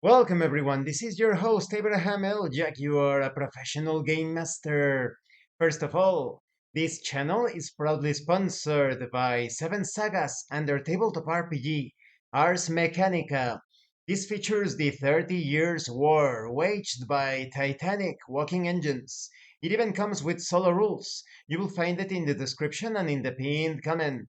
Welcome everyone, this is your host Abraham L. Jack. You are a professional game master. First of all, this channel is proudly sponsored by Seven Sagas and their tabletop RPG, Ars Mechanica. This features the 30 Years' War waged by Titanic walking engines. It even comes with solo rules. You will find it in the description and in the pinned comment.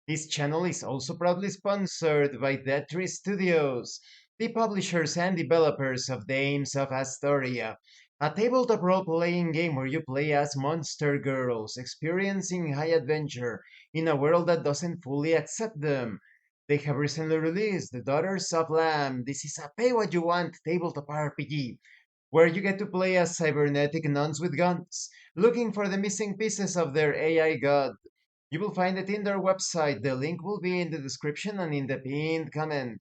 This channel is also proudly sponsored by Detri Studios, the publishers and developers of Dames of Asstoria, a tabletop role-playing game where you play as monster girls, experiencing high adventure in a world that doesn't fully accept them. They have recently released The Daughters of Lamb. This is a pay-what-you-want tabletop RPG, where you get to play as cybernetic nuns with guns, looking for the missing pieces of their AI god. You will find it in their website. The link will be in the description and in the pinned comment.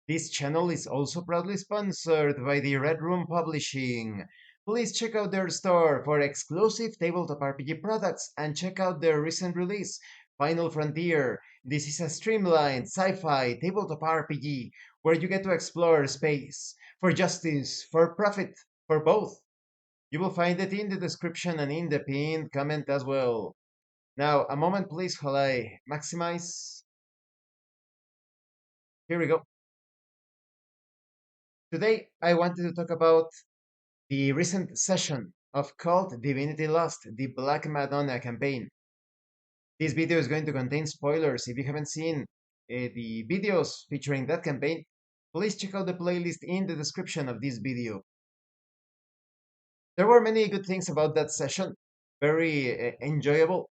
This channel is also proudly sponsored by the Red Room Publishing. Please check out their store for exclusive tabletop RPG products and check out their recent release, Final Frontier. This is a streamlined sci-fi tabletop RPG where you get to explore space for justice, for profit, for both. You will find it in the description and in the pinned comment as well. Now, a moment please while I maximize. Here we go. Today, I wanted to talk about the recent session of KULT Divinity Lost, the Black Madonna campaign. This video is going to contain spoilers. If you haven't seen the videos featuring that campaign, please check out the playlist in the description of this video. There were many good things about that session, very enjoyable,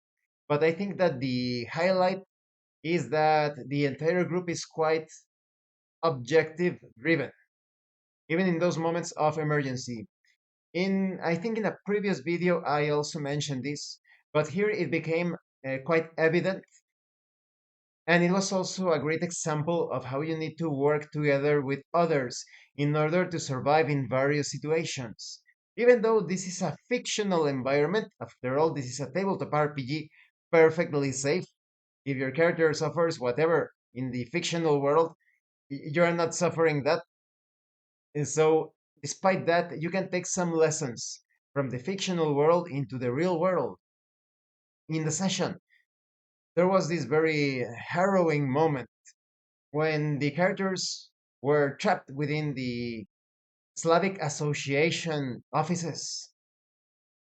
but I think that the highlight is that the entire group is quite objective driven, even in those moments of emergency. I think in a previous video, I also mentioned this, but here it became quite evident. And it was also a great example of how you need to work together with others in order to survive in various situations. Even though this is a fictional environment, after all, this is a tabletop RPG, perfectly safe. If your character suffers whatever in the fictional world, you are not suffering that. And so, despite that, you can take some lessons from the fictional world into the real world. In the session, there was this very harrowing moment when the characters were trapped within the Slavic Association offices,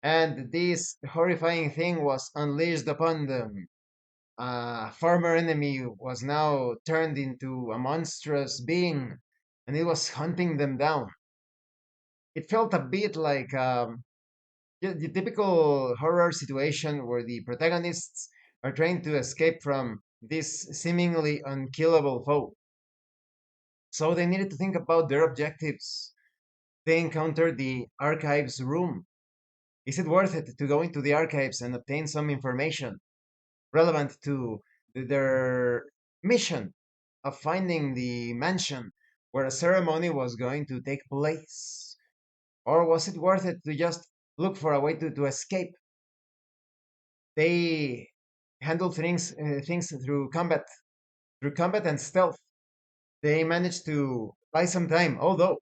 and this horrifying thing was unleashed upon them. A former enemy was now turned into a monstrous being, and it was hunting them down. It felt a bit like the typical horror situation where the protagonists are trying to escape from this seemingly unkillable foe. So they needed to think about their objectives. They encountered the archives room. Is it worth it to go into the archives and obtain some information relevant to their mission of finding the mansion where a ceremony was going to take place? Or was it worth it to just look for a way to escape? They handled things through combat and stealth. They managed to buy some time, although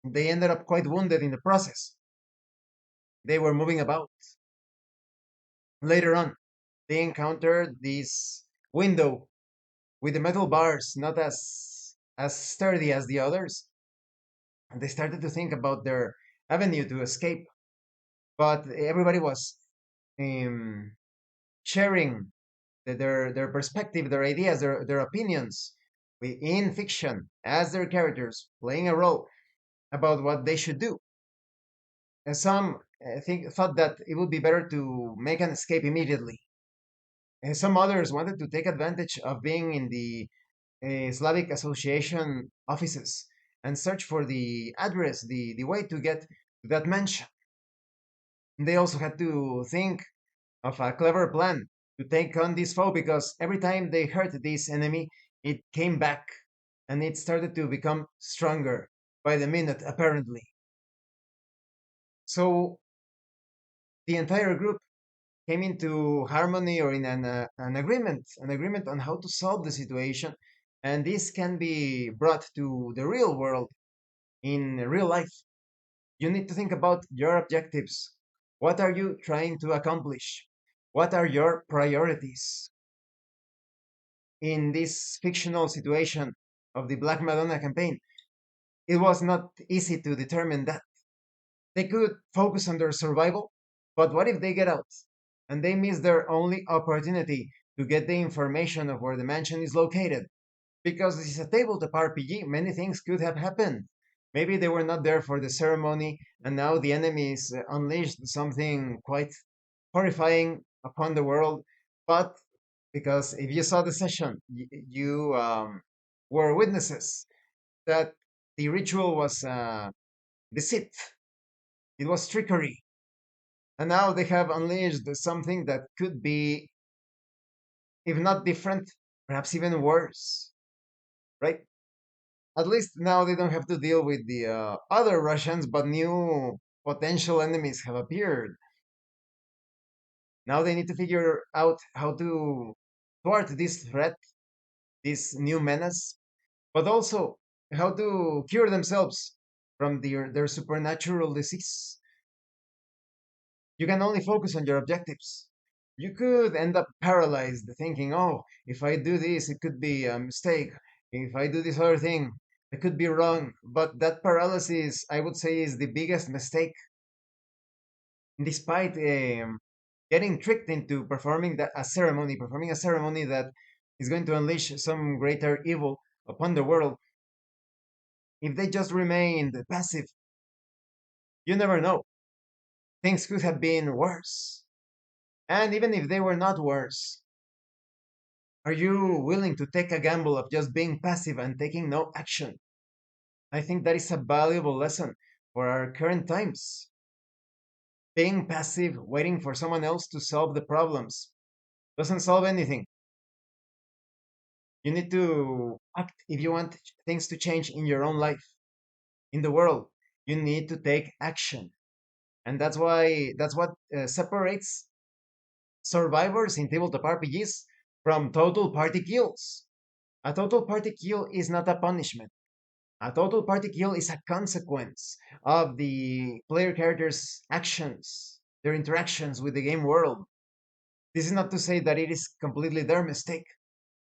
they ended up quite wounded in the process. They were moving about. Later on, they encountered this window with the metal bars, not as sturdy as the others. And they started to think about their avenue to escape, but everybody was um, sharing their perspective, their ideas, their opinions in fiction as their characters, playing a role about what they should do. And some thought that it would be better to make an escape immediately. And some others wanted to take advantage of being in the Slavic Association offices and search for the address, the way to get to that mansion. They also had to think of a clever plan to take on this foe because every time they hurt this enemy, it came back and it started to become stronger by the minute, apparently. So the entire group came into harmony or in an agreement on how to solve the situation, and this can be brought to the real world in real life. You need to think about your objectives. What are you trying to accomplish? What are your priorities? In this fictional situation of the Black Madonna campaign, it was not easy to determine that. They could focus on their survival, but what if they get out and they miss their only opportunity to get the information of where the mansion is located? Because this is a tabletop RPG, many things could have happened. Maybe they were not there for the ceremony, and now the enemies unleashed something quite horrifying upon the world. But because if you saw the session, you were witnesses that the ritual was deceit, it was trickery, and now they have unleashed something that could be, if not different, perhaps even worse, right? At least now they don't have to deal with the other Russians, but new potential enemies have appeared. Now they need to figure out how to thwart this threat, this new menace, but also how to cure themselves from their supernatural disease. You can only focus on your objectives. You could end up paralyzed thinking, oh, if I do this, it could be a mistake. If I do this other thing, it could be wrong. But that paralysis, I would say, is the biggest mistake. Despite getting tricked into performing a ceremony that is going to unleash some greater evil upon the world, if they just remained passive, you never know. Things could have been worse. And even if they were not worse, are you willing to take a gamble of just being passive and taking no action? I think that is a valuable lesson for our current times. Being passive, waiting for someone else to solve the problems, doesn't solve anything. You need to act if you want things to change in your own life, in the world. You need to take action. And that's what separates survivors in tabletop RPGs from total party kills. A total party kill is not a punishment. A total party kill is a consequence of the player character's actions, their interactions with the game world. This is not to say that it is completely their mistake,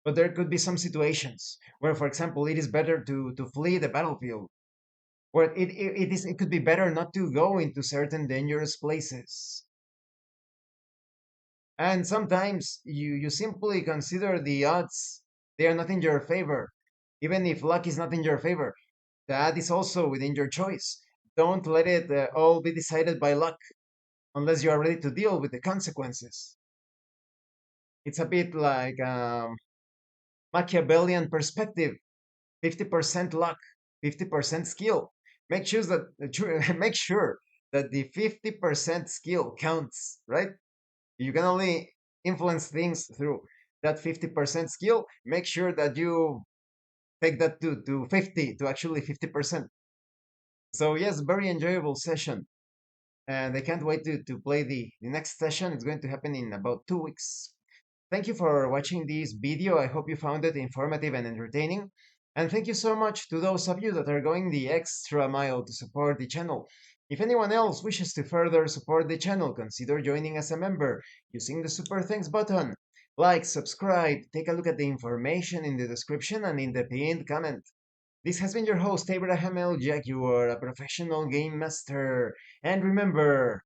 but there could be some situations where, for example, it is better to flee the battlefield, where it could be better not to go into certain dangerous places. And sometimes you simply consider the odds, they are not in your favor. Even if luck is not in your favor, that is also within your choice. Don't let it all be decided by luck unless you are ready to deal with the consequences. It's a bit like Machiavellian perspective: 50% luck, 50% skill. Make sure that the 50% skill counts, right? You can only influence things through that 50% skill. Make sure that you take that to 50, to actually 50%. So yes, very enjoyable session. And I can't wait to play the next session. It's going to happen in about 2 weeks. Thank you for watching this video. I hope you found it informative and entertaining. And thank you so much to those of you that are going the extra mile to support the channel. If anyone else wishes to further support the channel, consider joining as a member using the super thanks button. Like, subscribe, take a look at the information in the description and in the pinned comment. This has been your host, Abraham L. Jaguar, a professional game master. And remember,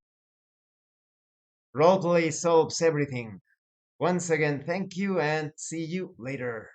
roleplay solves everything. Once again, thank you and see you later.